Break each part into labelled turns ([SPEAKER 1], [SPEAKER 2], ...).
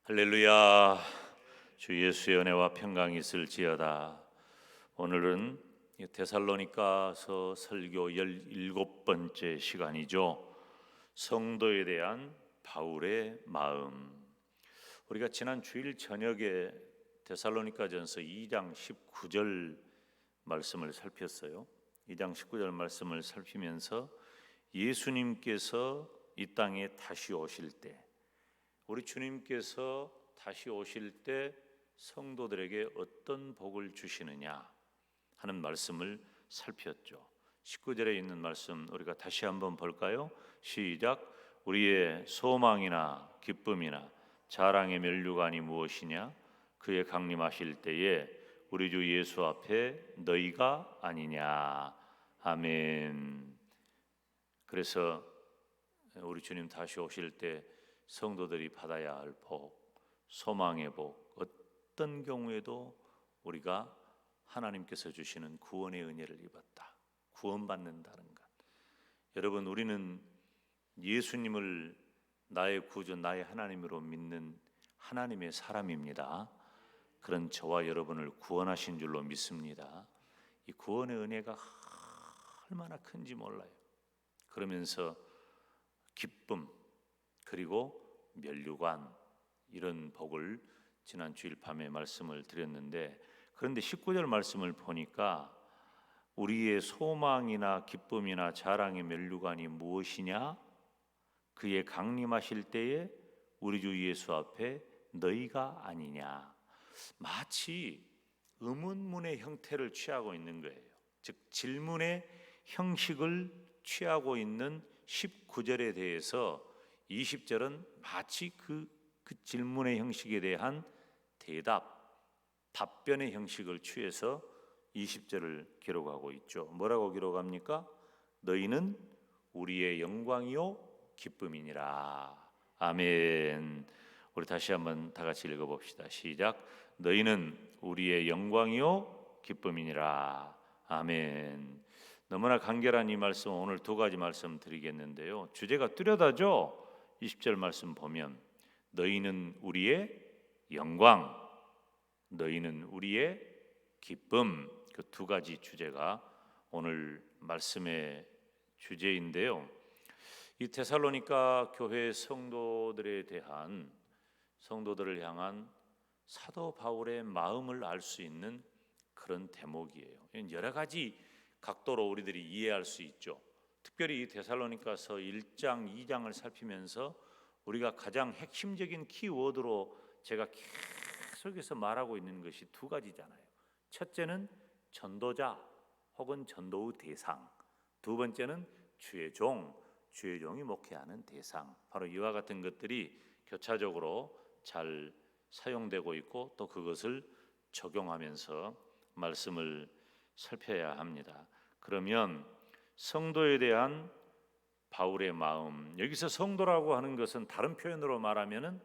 [SPEAKER 1] 할렐루야. 주 예수의 은혜와 평강이 있을지어다. 오늘은 데살로니가서 설교 17번째 시간이죠. 성도에 대한 바울의 마음. 우리가 지난 주일 저녁에 데살로니가전서 2장 19절 말씀을 살폈어요. 2장 19절 말씀을 살피면서 예수님께서 이 땅에 다시 오실 때, 우리 주님께서 다시 오실 때 성도들에게 어떤 복을 주시느냐 하는 말씀을 살폈죠. 19절에 있는 말씀 우리가 다시 한번 볼까요? 시작. 우리의 소망이나 기쁨이나 자랑의 면류관이 무엇이냐? 그의 강림하실 때에 우리 주 예수 앞에 너희가 아니냐. 아멘. 그래서 우리 주님 다시 오실 때 성도들이 받아야 할 복, 소망의 복, 어떤 경우에도 우리가 하나님께서 주시는 구원의 은혜를 입었다, 구원받는다는 것. 여러분, 우리는 예수님을 나의 구주, 나의 하나님으로 믿는 하나님의 사람입니다. 그런 저와 여러분을 구원하신 줄로 믿습니다. 이 구원의 은혜가 얼마나 큰지 몰라요. 그러면서 기쁨, 그리고 면류관, 이런 복을 지난 주일 밤에 말씀을 드렸는데, 그런데 19절 말씀을 보니까 우리의 소망이나 기쁨이나 자랑의 면류관이 무엇이냐? 그의 강림하실 때에 우리 주 예수 앞에 너희가 아니냐. 마치 의문문의 형태를 취하고 있는 거예요. 즉 질문의 형식을 취하고 있는 19절에 대해서 20절은 마치 그 질문의 형식에 대한 답변의 형식을 취해서 20절을 기록하고 있죠. 뭐라고 기록합니까? 너희는 우리의 영광이요 기쁨이니라. 아멘. 우리 다시 한번 다 같이 읽어봅시다. 시작. 너희는 우리의 영광이요 기쁨이니라. 아멘. 너무나 간결한 이 말씀, 오늘 두 가지 말씀 드리겠는데요. 주제가 뚜렷하죠. 20절 말씀 보면 너희는 우리의 영광, 너희는 우리의 기쁨, 그 두 가지 주제가 오늘 말씀의 주제인데요. 이 데살로니가 교회 성도들에 대한, 성도들을 향한 사도 바울의 마음을 알 수 있는 그런 대목이에요. 여러 가지 각도로 우리들이 이해할 수 있죠. 특별히 이 데살로니가서 1장, 2장을 살피면서 우리가 가장 핵심적인 키워드로 제가 계속해서 말하고 있는 것이 두 가지잖아요. 첫째는 전도자 혹은 전도의 대상, 두 번째는 주의 종, 주의 종이 목회하는 대상. 바로 이와 같은 것들이 교차적으로 잘 사용되고 있고 또 그것을 적용하면서 말씀을 살펴야 합니다. 그러면 성도에 대한 바울의 마음, 여기서 성도라고 하는 것은 다른 표현으로 말하면은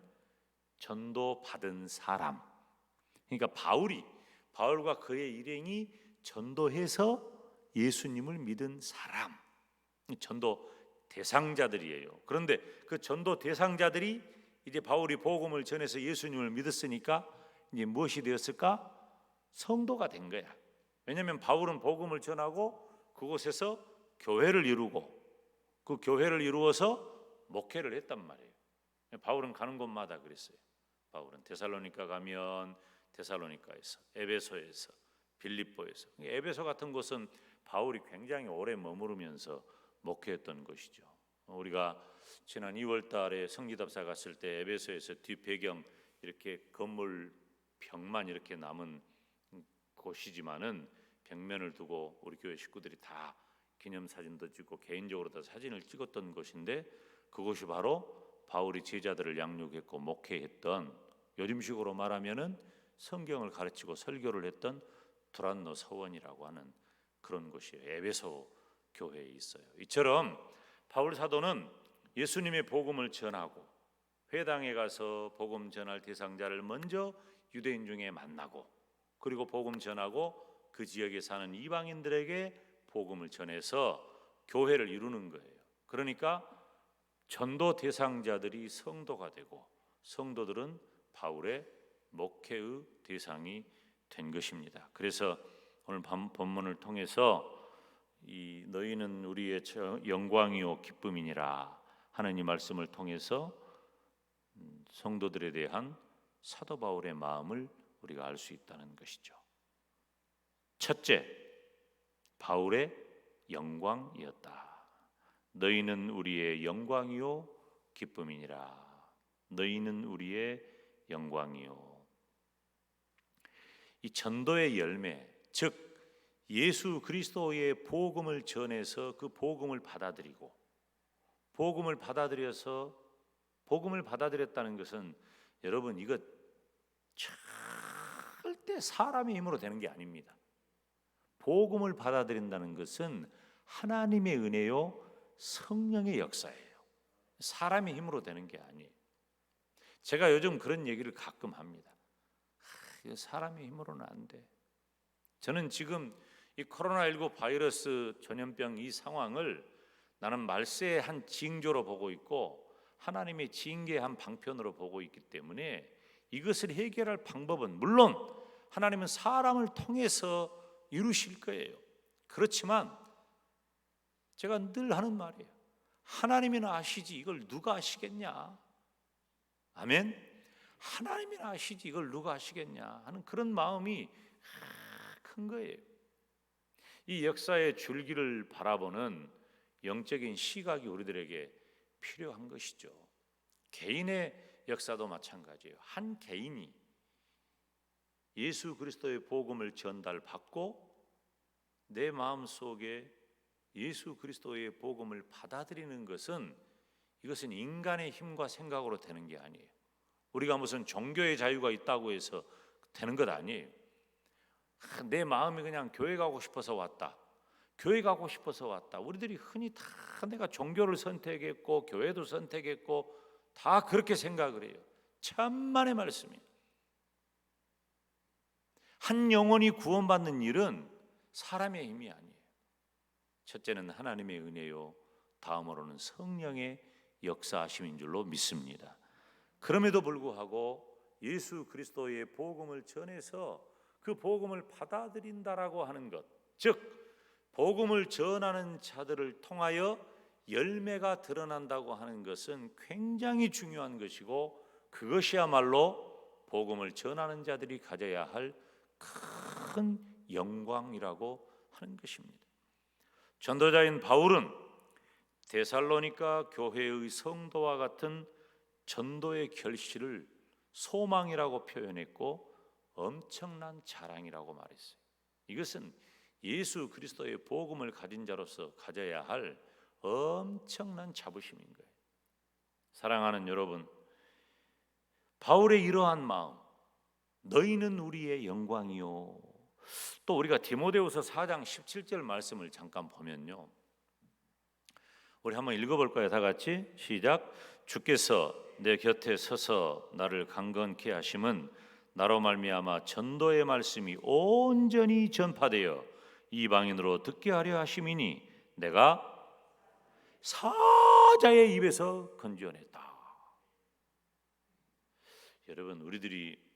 [SPEAKER 1] 전도 받은 사람. 그러니까 바울과 그의 일행이 전도해서 예수님을 믿은 사람, 전도 대상자들이에요. 그런데 그 전도 대상자들이 이제 바울이 복음을 전해서 예수님을 믿었으니까 이제 무엇이 되었을까? 성도가 된 거야. 왜냐하면 바울은 복음을 전하고 그곳에서 교회를 이루고 그 교회를 이루어서 목회를 했단 말이에요. 바울은 가는 곳마다 그랬어요. 바울은 데살로니가 가면 데살로니가에서, 에베소에서, 빌립보에서, 에베소 같은 곳은 바울이 굉장히 오래 머무르면서 목회했던 곳이죠. 우리가 지난 2월 달에 성지답사 갔을 때 에베소에서 뒷배경 이렇게 건물 벽만 이렇게 남은 곳이지만은 벽면을 두고 우리 교회 식구들이 다 기념사진도 찍고 개인적으로 다 사진을 찍었던 곳인데, 그곳이 바로 바울이 제자들을 양육했고 목회했던, 요즘식으로 말하면은 성경을 가르치고 설교를 했던 두란노 서원이라고 하는 그런 곳이에요. 에베소 교회에 있어요. 이처럼 바울 사도는 예수님의 복음을 전하고 회당에 가서 복음 전할 대상자를 먼저 유대인 중에 만나고, 그리고 복음 전하고 그 지역에 사는 이방인들에게 복음을 전해서 교회를 이루는 거예요. 그러니까 전도 대상자들이 성도가 되고 성도들은 바울의 목회의 대상이 된 것입니다. 그래서 오늘 본문을 통해서 이 너희는 우리의 영광이요 기쁨이니라 하는 이 말씀을 통해서 성도들에 대한 사도 바울의 마음을 우리가 알 수 있다는 것이죠. 첫째, 바울의 영광이었다. 너희는 우리의 영광이요 기쁨이니라. 너희는 우리의 영광이요. 이 전도의 열매, 즉 예수 그리스도의 복음을 전해서 그 복음을 받아들이고 복음을 받아들였다는 것은 여러분 이거 절대 사람의 힘으로 되는 게 아닙니다. 복음을 받아들인다는 것은 하나님의 은혜요 성령의 역사예요. 사람의 힘으로 되는 게 아니에요. 제가 요즘 그런 얘기를 가끔 합니다. 사람의 힘으로는 안 돼. 저는 지금 이 코로나19 바이러스 전염병 이 상황을 나는 말세의 한 징조로 보고 있고 하나님의 징계의 한 방편으로 보고 있기 때문에 이것을 해결할 방법은 물론 하나님은 사람을 통해서 이루실 거예요. 그렇지만 제가 늘 하는 말이에요. 하나님이나 아시지 이걸 누가 아시겠냐? 아멘. 하나님이나 아시지 이걸 누가 아시겠냐 하는 그런 마음이 큰 거예요. 이 역사의 줄기를 바라보는 영적인 시각이 우리들에게 필요한 것이죠. 개인의 역사도 마찬가지예요. 한 개인이 예수 그리스도의 복음을 전달받고 내 마음속에 예수 그리스도의 복음을 받아들이는 것은 이것은 인간의 힘과 생각으로 되는 게 아니에요. 우리가 무슨 종교의 자유가 있다고 해서 되는 것 아니에요. 내 마음이 그냥 교회 가고 싶어서 왔다. 교회 가고 싶어서 왔다. 우리들이 흔히 다 내가 종교를 선택했고 교회도 선택했고 다 그렇게 생각을 해요. 천만의 말씀이에요. 한 영혼이 구원받는 일은 사람의 힘이 아니에요. 첫째는 하나님의 은혜요, 다음으로는 성령의 역사하심인 줄로 믿습니다. 그럼에도 불구하고 예수 그리스도의 복음을 전해서 그 복음을 받아들인다라고 하는 것, 즉 복음을 전하는 자들을 통하여 열매가 드러난다고 하는 것은 굉장히 중요한 것이고 그것이야말로 복음을 전하는 자들이 가져야 할 큰 영광이라고 하는 것입니다. 전도자인 바울은 데살로니가 교회의 성도와 같은 전도의 결실을 소망이라고 표현했고 엄청난 자랑이라고 말했어요. 이것은 예수 그리스도의 복음을 가진 자로서 가져야 할 엄청난 자부심인 거예요. 사랑하는 여러분, 바울의 이러한 마음, 너희는 우리의 영광이요. 또 우리가 디모데후서 4장 17절 말씀을 잠깐 보면요, 우리 한번 읽어볼까요? 다 같이 시작. 주께서 내 곁에 서서 나를 강건케 하심은 나로 말미암아 전도의 말씀이 온전히 전파되어 이방인으로 듣게 하려 하심이니 내가 사자의 입에서 건져냈다. 여러분, 우리들이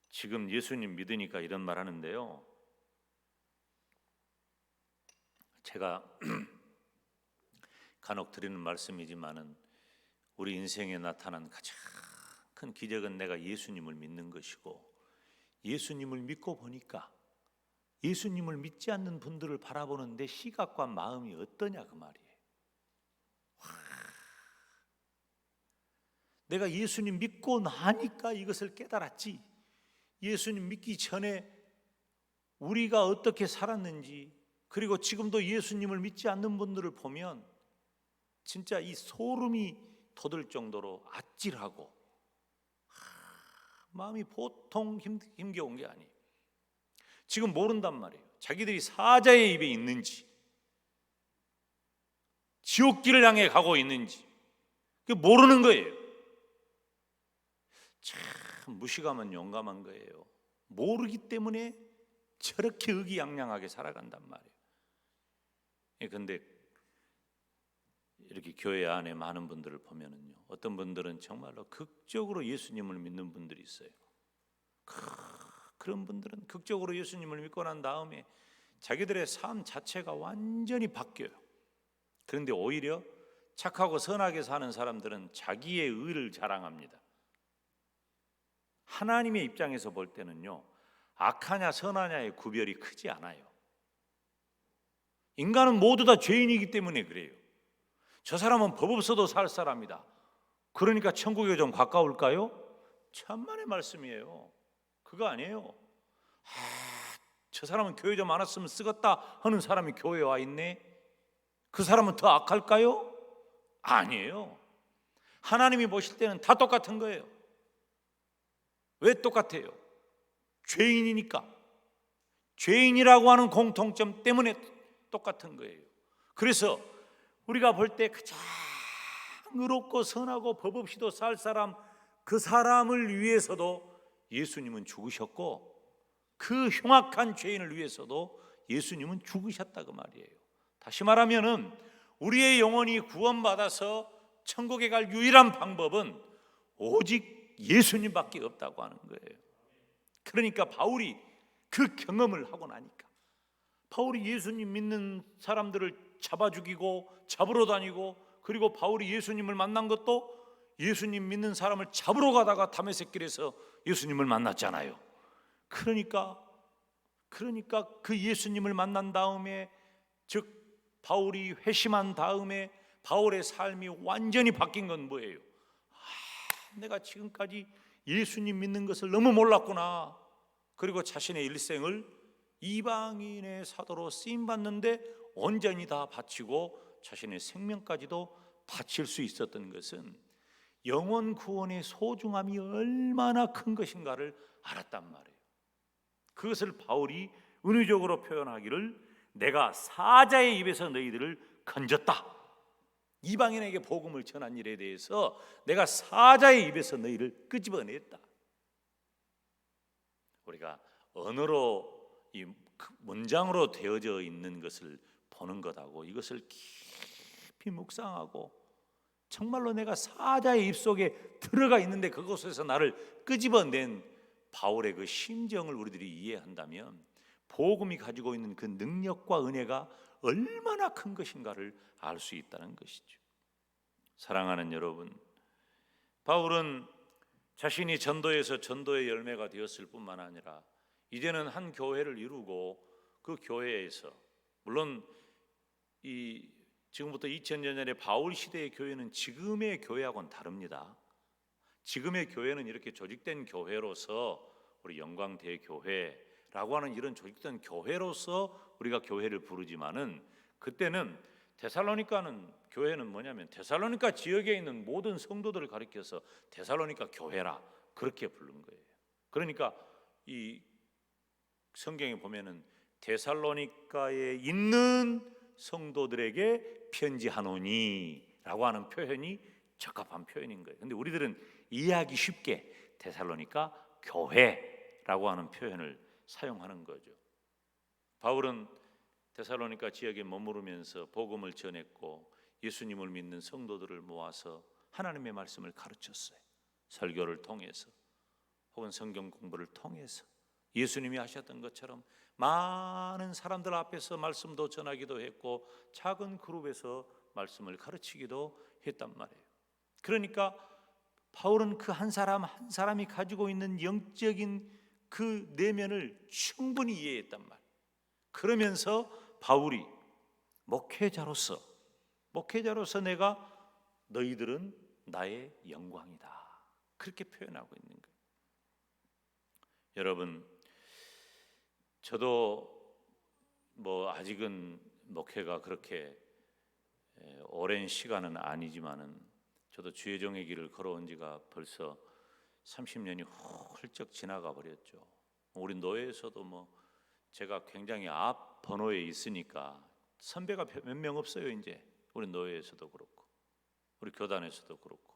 [SPEAKER 1] 지금 예수님 믿으니까 이런 말 하는데요, 제가 간혹 드리는 말씀이지만은 우리 인생에 나타난 가장 큰 기적은 내가 예수님을 믿는 것이고, 예수님을 믿고 보니까 예수님을 믿지 않는 분들을 바라보는 내 시각과 마음이 어떠냐 그 말이에요. 내가 예수님 믿고 나니까 이것을 깨달았지, 예수님 믿기 전에 우리가 어떻게 살았는지, 그리고 지금도 예수님을 믿지 않는 분들을 보면 진짜 이 소름이 돋을 정도로 아찔하고 마음이 보통 힘겨운 게 아니에요. 지금 모른단 말이에요. 자기들이 사자의 입에 있는지, 지옥길을 향해 가고 있는지 모르는 거예요. 참 무시감은 용감한 거예요. 모르기 때문에 저렇게 의기양양하게 살아간단 말이에요. 그런데 이렇게 교회 안에 많은 분들을 보면은요, 어떤 분들은 정말로 극적으로 예수님을 믿는 분들이 있어요. 그런 분들은 극적으로 예수님을 믿고 난 다음에 자기들의 삶 자체가 완전히 바뀌어요. 그런데 오히려 착하고 선하게 사는 사람들은 자기의 의를 자랑합니다. 하나님의 입장에서 볼 때는요, 악하냐 선하냐의 구별이 크지 않아요. 인간은 모두 다 죄인이기 때문에 그래요. 저 사람은 법 없어도 살 사람이다, 그러니까 천국에 좀 가까울까요? 천만의 말씀이에요. 그거 아니에요. 저 사람은 교회 좀 안 왔으면 쓰겄다 하는 사람이 교회에 와 있네, 그 사람은 더 악할까요? 아니에요. 하나님이 보실 때는 다 똑같은 거예요. 왜 똑같아요? 죄인이니까. 죄인이라고 하는 공통점 때문에 똑같은 거예요. 그래서 우리가 볼 때 가장 의롭고 선하고 법 없이도 살 사람, 그 사람을 위해서도 예수님은 죽으셨고, 그 흉악한 죄인을 위해서도 예수님은 죽으셨다고 말이에요. 다시 말하면은 우리의 영혼이 구원받아서 천국에 갈 유일한 방법은 오직 예수님밖에 없다고 하는 거예요. 그러니까 바울이 그 경험을 하고 나니까, 바울이 예수님 믿는 사람들을 잡아 죽이고 잡으러 다니고, 그리고 바울이 예수님을 만난 것도 예수님 믿는 사람을 잡으러 가다가 다메섹 길에서 예수님을 만났잖아요. 그러니까 그 예수님을 만난 다음에, 즉 바울이 회심한 다음에 바울의 삶이 완전히 바뀐 건 뭐예요? 내가 지금까지 예수님 믿는 것을 너무 몰랐구나. 그리고 자신의 일생을 이방인의 사도로 쓰임받는데 온전히 다 바치고 자신의 생명까지도 바칠 수 있었던 것은 영혼 구원의 소중함이 얼마나 큰 것인가를 알았단 말이에요. 그것을 바울이 은유적으로 표현하기를, 내가 사자의 입에서 너희들을 건졌다. 이방인에게 복음을 전한 일에 대해서 내가 사자의 입에서 너희를 끄집어냈다. 우리가 언어로, 이 문장으로 되어져 있는 것을 보는 것하고 이것을 깊이 묵상하고, 정말로 내가 사자의 입속에 들어가 있는데 그곳에서 나를 끄집어낸 바울의 그 심정을 우리들이 이해한다면 복음이 가지고 있는 그 능력과 은혜가 얼마나 큰 것인가를 알 수 있다는 것이죠. 사랑하는 여러분, 바울은 자신이 전도에서 전도의 열매가 되었을 뿐만 아니라 이제는 한 교회를 이루고, 그 교회에서, 물론 이 지금부터 2000년 전에 바울 시대의 교회는 지금의 교회하고는 다릅니다. 지금의 교회는 이렇게 조직된 교회로서, 우리 영광대교회라고 하는 이런 조직된 교회로서 우리가 교회를 부르지만은, 그때는 데살로니가는 교회는 뭐냐면 데살로니가 지역에 있는 모든 성도들을 가리켜서 데살로니가 교회라 그렇게 부른 거예요. 그러니까 이 성경에 보면은 데살로니가에 있는 성도들에게 편지하노니라고 하는 표현이 적합한 표현인 거예요. 근데 우리들은 이해하기 쉽게 데살로니가 교회라고 하는 표현을 사용하는 거죠. 바울은 데살로니가 지역에 머무르면서 복음을 전했고, 예수님을 믿는 성도들을 모아서 하나님의 말씀을 가르쳤어요. 설교를 통해서 혹은 성경 공부를 통해서 예수님이 하셨던 것처럼 많은 사람들 앞에서 말씀도 전하기도 했고, 작은 그룹에서 말씀을 가르치기도 했단 말이에요. 그러니까 바울은 그 한 사람 한 사람이 가지고 있는 영적인 그 내면을 충분히 이해했단 말이에요. 그러면서 바울이 목회자로서 내가 너희들은 나의 영광이다, 그렇게 표현하고 있는 거예요. 여러분, 저도 아직은 목회가 그렇게 오랜 시간은 아니지만은, 저도 주의 종의 길을 걸어온 지가 벌써 30년이 훌쩍 지나가 버렸죠. 우리 노예에서도 제가 굉장히 앞 번호에 있으니까 선배가 몇 명 없어요. 이제 우리 노예에서도 그렇고 우리 교단에서도 그렇고.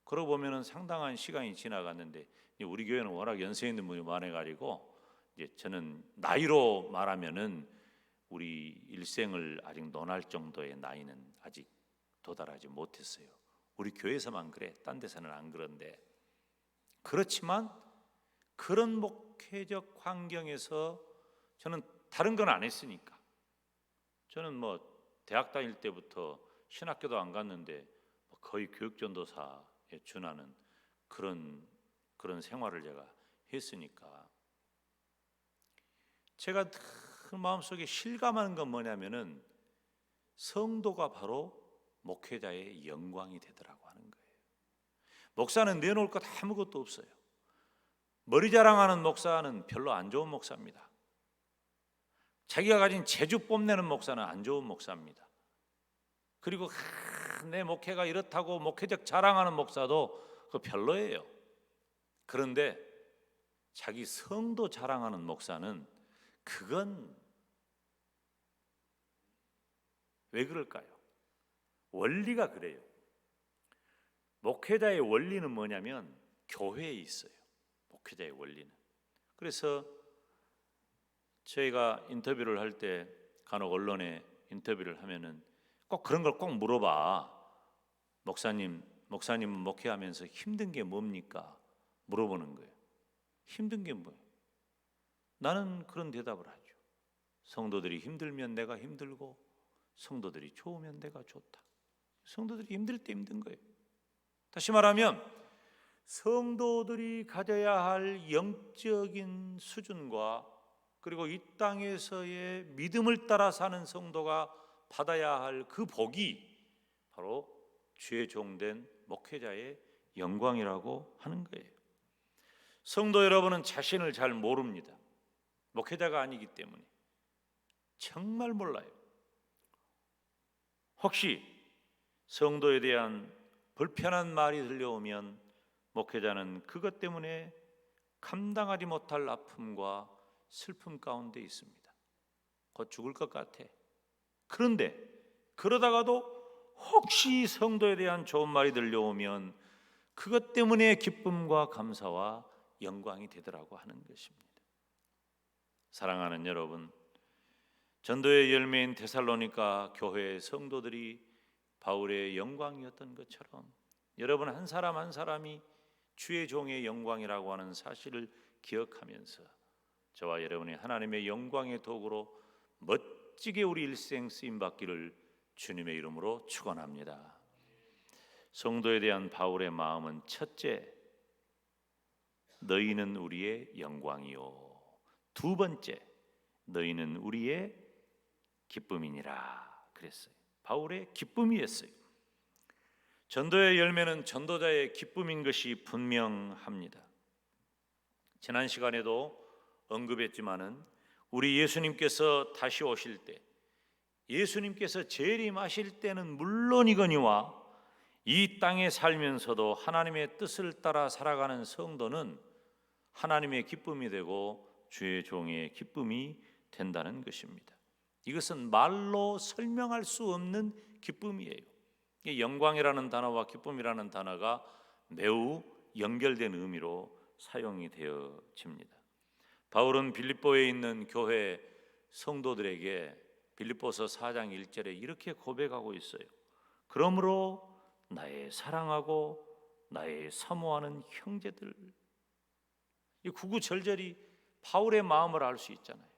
[SPEAKER 1] 그러고 보면은 상당한 시간이 지나갔는데, 우리 교회는 워낙 연세 있는 분이 많아가지고, 이제 저는 나이로 말하면은 우리 일생을 아직 논할 정도의 나이는 아직 도달하지 못했어요. 우리 교회에서만 그래. 딴 데서는 안 그런데. 그렇지만 그런 목회적 환경에서 저는 다른 건 안 했으니까, 저는 뭐 대학 다닐 때부터 신학교도 안 갔는데 거의 교육전도사에 준하는 그런 생활을 제가 했으니까, 제가 늘 마음속에 실감하는 건 뭐냐면은 성도가 바로 목회자의 영광이 되더라고 하는 거예요. 목사는 내놓을 것 아무것도 없어요. 머리 자랑하는 목사는 별로 안 좋은 목사입니다. 자기가 가진 재주 뽐내는 목사는 안 좋은 목사입니다. 그리고 내 목회가 이렇다고 목회적 자랑하는 목사도 그거 별로예요. 그런데 자기 성도 자랑하는 목사는, 그건 왜 그럴까요? 원리가 그래요. 목회자의 원리는 뭐냐면 교회에 있어요. 목회자의 원리는. 그래서 저희가 인터뷰를 할 때, 간혹 언론에 인터뷰를 하면은 꼭 그런 걸 꼭 물어봐. 목사님은 목회하면서 힘든 게 뭡니까? 물어보는 거예요. 힘든 게 뭐예요? 나는 그런 대답을 하죠. 성도들이 힘들면 내가 힘들고, 성도들이 좋으면 내가 좋다. 성도들이 힘들 때 힘든 거예요. 다시 말하면 성도들이 가져야 할 영적인 수준과, 그리고 이 땅에서의 믿음을 따라 사는 성도가 받아야 할 그 복이 바로 주의 종된 목회자의 영광이라고 하는 거예요. 성도 여러분은 자신을 잘 모릅니다. 목회자가 아니기 때문에 정말 몰라요. 혹시 성도에 대한 불편한 말이 들려오면 목회자는 그것 때문에 감당하지 못할 아픔과 슬픔 가운데 있습니다. 곧 죽을 것 같아. 그런데 그러다가도 혹시 성도에 대한 좋은 말이 들려오면 그것 때문에 기쁨과 감사와 영광이 되더라고 하는 것입니다. 사랑하는 여러분, 전도의 열매인 데살로니가 교회의 성도들이 바울의 영광이었던 것처럼, 여러분 한 사람 한 사람이 주의 종의 영광이라고 하는 사실을 기억하면서 저와 여러분이 하나님의 영광의 도구로 멋지게 우리 일생 쓰임받기를 주님의 이름으로 축원합니다. 성도에 대한 바울의 마음은 첫째, 너희는 우리의 영광이요. 두 번째, 너희는 우리의 기쁨이니라 그랬어요. 바울의 기쁨이었어요. 전도의 열매는 전도자의 기쁨인 것이 분명합니다. 지난 시간에도 언급했지만은 우리 예수님께서 다시 오실 때, 예수님께서 재림하실 때는 물론이거니와 이 땅에 살면서도 하나님의 뜻을 따라 살아가는 성도는 하나님의 기쁨이 되고 주의 종의 기쁨이 된다는 것입니다. 이것은 말로 설명할 수 없는 기쁨이에요. 영광이라는 단어와 기쁨이라는 단어가 매우 연결된 의미로 사용이 되어집니다. 바울은 빌립보에 있는 교회 성도들에게 빌립보서 4장 1절에 이렇게 고백하고 있어요. 그러므로 나의 사랑하고 나의 사모하는 형제들. 이 구구절절이 바울의 마음을 알 수 있잖아요.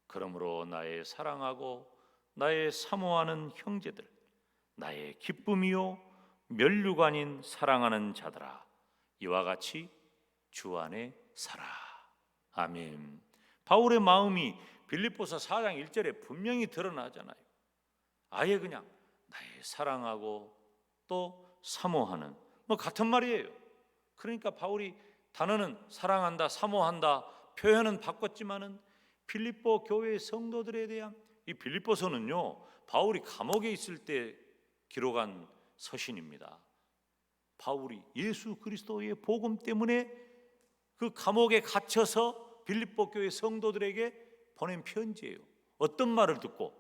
[SPEAKER 1] 그러므로 나의 사랑하고 나의 사모하는 형제들, 나의 기쁨이요 면류관인 사랑하는 자들아, 이와 같이 주 안에 살아. 아멘. 바울의 마음이 빌립보서 4장 1절에 분명히 드러나잖아요. 아예 그냥 나의 사랑하고 또 사모하는, 뭐 같은 말이에요. 그러니까 바울이 단어는 사랑한다, 사모한다 표현은 바꿨지만은 빌립보 교회 성도들에 대한, 이 빌립보서는요 바울이 감옥에 있을 때 기록한 서신입니다. 바울이 예수 그리스도의 복음 때문에 그 감옥에 갇혀서 빌립보 교회 성도들에게 보낸 편지예요. 어떤 말을 듣고,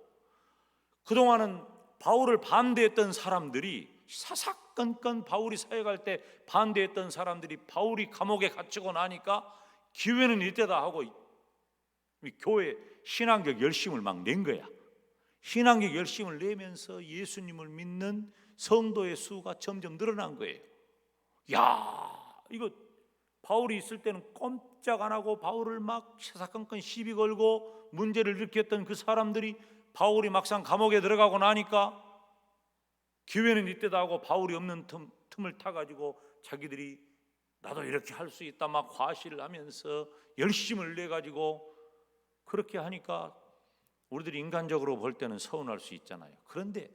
[SPEAKER 1] 그동안은 바울을 반대했던 사람들이, 사사건건 바울이 사역할 때 반대했던 사람들이 바울이 감옥에 갇히고 나니까 기회는 이때다 하고 교회 신앙적 열심을 막 낸 거야. 신앙적 열심을 내면서 예수님을 믿는 성도의 수가 점점 늘어난 거예요. 야, 이거 바울이 있을 때는 꼼짝 안 하고 바울을 막 사사건건 시비 걸고 문제를 일으켰던 그 사람들이 바울이 막상 감옥에 들어가고 나니까 기회는 이때다 하고 바울이 없는 틈을 타가지고 자기들이 나도 이렇게 할 수 있다 막 과시를 하면서 열심을 내가지고 그렇게 하니까 우리들이 인간적으로 볼 때는 서운할 수 있잖아요. 그런데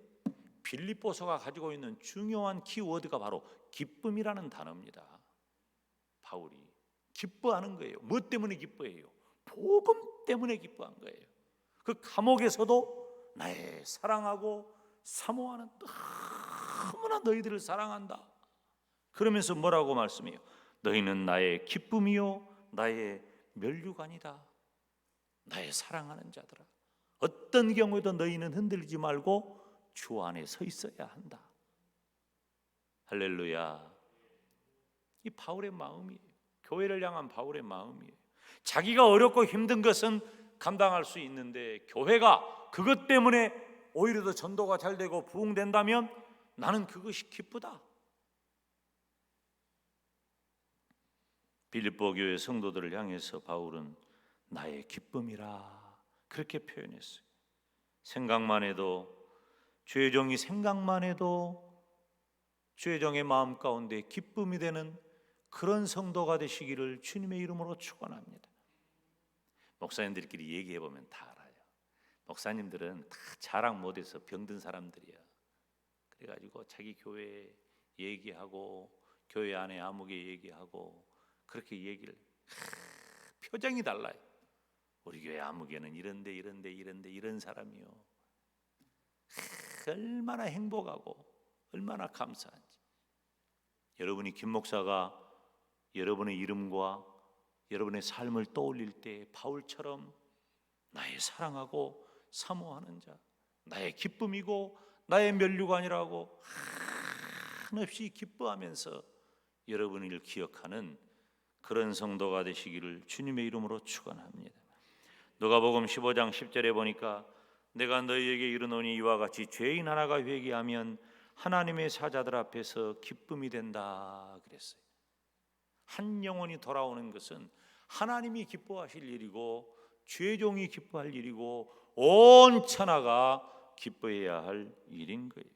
[SPEAKER 1] 빌립보서가 가지고 있는 중요한 키워드가 바로 기쁨이라는 단어입니다. 바울이 기뻐하는 거예요. 무엇 때문에 기뻐해요? 복음 때문에 기뻐한 거예요. 그 감옥에서도 나의 사랑하고 사모하는 너무나 너희들을 사랑한다. 그러면서 뭐라고 말씀해요? 너희는 나의 기쁨이요 나의 면류관이다. 나의 사랑하는 자들아, 어떤 경우에도 너희는 흔들리지 말고 주 안에 서 있어야 한다. 할렐루야. 이 바울의 마음이에요. 교회를 향한 바울의 마음이에요. 자기가 어렵고 힘든 것은 감당할 수 있는데 교회가 그것 때문에 오히려 더 전도가 잘 되고 부흥된다면 나는 그것이 기쁘다. 빌립보 교회 성도들을 향해서 바울은 나의 기쁨이라 그렇게 표현했어요. 생각만 해도 죄종이 생각만 해도 죄종의 마음 가운데 기쁨이 되는 그런 성도가 되시기를 주님의 이름으로 축원합니다. 목사님들끼리 얘기해 보면 다 알아요. 목사님들은 다 자랑 못해서 병든 사람들이야. 그래가지고 자기 교회 얘기하고 교회 안에 아무개 얘기하고 그렇게 얘기를 표정이 달라요. 우리 교회 아무개는 이런데 이런 사람이요. 얼마나 행복하고 얼마나 감사한지. 여러분이 김 목사가 여러분의 이름과 여러분의 삶을 떠올릴 때 바울처럼 나의 사랑하고 사모하는 자, 나의 기쁨이고 나의 면류관이라고 한없이 기뻐하면서 여러분을 기억하는 그런 성도가 되시기를 주님의 이름으로 축원합니다. 누가복음 15장 10절에 보니까 내가 너희에게 이르노니 이와 같이 죄인 하나가 회개하면 하나님의 사자들 앞에서 기쁨이 된다 그랬어요. 한 영혼이 돌아오는 것은 하나님이 기뻐하실 일이고 죄종이 기뻐할 일이고 온 천하가 기뻐해야 할 일인 거예요.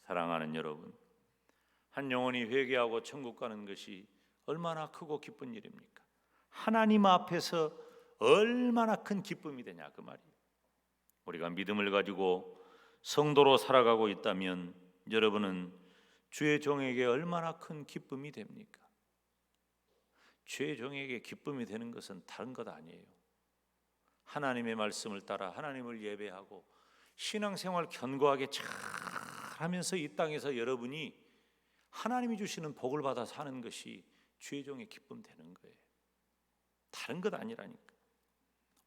[SPEAKER 1] 사랑하는 여러분, 한 영혼이 회개하고 천국 가는 것이 얼마나 크고 기쁜 일입니까? 하나님 앞에서 얼마나 큰 기쁨이 되냐 그 말이에요. 우리가 믿음을 가지고 성도로 살아가고 있다면 여러분은 주의 종에게 얼마나 큰 기쁨이 됩니까? 주의 종에게 기쁨이 되는 것은 다른 것 아니에요. 하나님의 말씀을 따라 하나님을 예배하고 신앙생활 견고하게 잘 하면서 이 땅에서 여러분이 하나님이 주시는 복을 받아 사는 것이 주의 종의 기쁨 되는 거예요. 다른 것 아니라니까.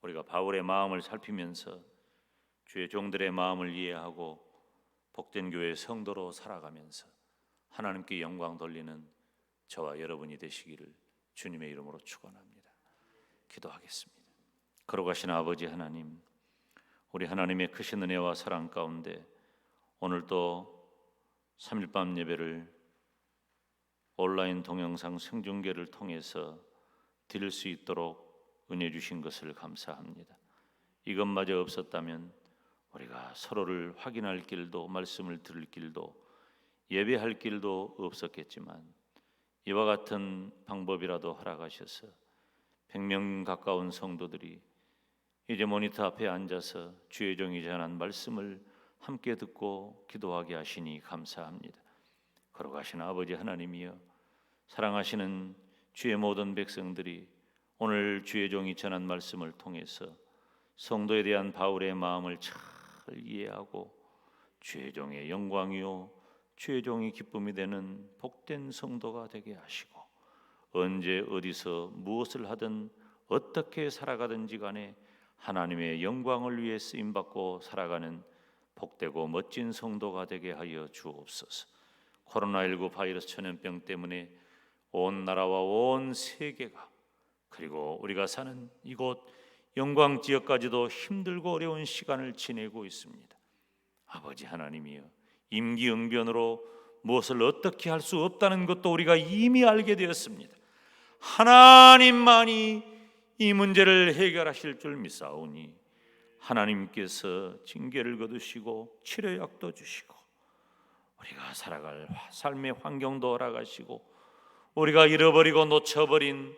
[SPEAKER 1] 우리가 바울의 마음을 살피면서 주의 종들의 마음을 이해하고 복된 교회 성도로 살아가면서 하나님께 영광 돌리는 저와 여러분이 되시기를 주님의 이름으로 축원합니다. 기도하겠습니다. 거룩하신 아버지 하나님, 우리 하나님의 크신 은혜와 사랑 가운데 오늘도 3일 밤 예배를 온라인 동영상 생중계를 통해서 드릴 수 있도록 은혜 주신 것을 감사합니다. 이것마저 없었다면 우리가 서로를 확인할 길도 말씀을 들을 길도 예배할 길도 없었겠지만 이와 같은 방법이라도 허락하셔서 100명 가까운 성도들이 이제 모니터 앞에 앉아서 주의 종이 전한 말씀을 함께 듣고 기도하게 하시니 감사합니다. 거룩하신 아버지 하나님이여, 사랑하시는 주의 모든 백성들이 오늘 주의 종이 전한 말씀을 통해서 성도에 대한 바울의 마음을 잘 이해하고 주의 종의 영광이요 주의 종이 기쁨이 되는 복된 성도가 되게 하시고 언제 어디서 무엇을 하든 어떻게 살아가든지 간에 하나님의 영광을 위해 쓰임받고 살아가는 복되고 멋진 성도가 되게 하여 주옵소서. 코로나19 바이러스 전염병 때문에 온 나라와 온 세계가 그리고 우리가 사는 이곳 영광 지역까지도 힘들고 어려운 시간을 지내고 있습니다. 아버지 하나님이여, 임기응변으로 무엇을 어떻게 할 수 없다는 것도 우리가 이미 알게 되었습니다. 하나님만이 이 문제를 해결하실 줄 믿사오니 하나님께서 징계를 거두시고 치료약도 주시고 우리가 살아갈 삶의 환경도 허락하시고 우리가 잃어버리고 놓쳐버린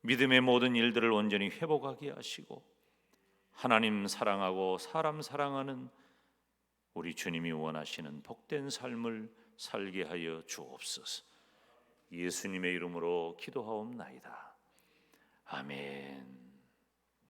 [SPEAKER 1] 믿음의 모든 일들을 온전히 회복하게 하시고 하나님 사랑하고 사람 사랑하는 우리 주님이 원하시는 복된 삶을 살게 하여 주옵소서. 예수님의 이름으로 기도하옵나이다. 아멘.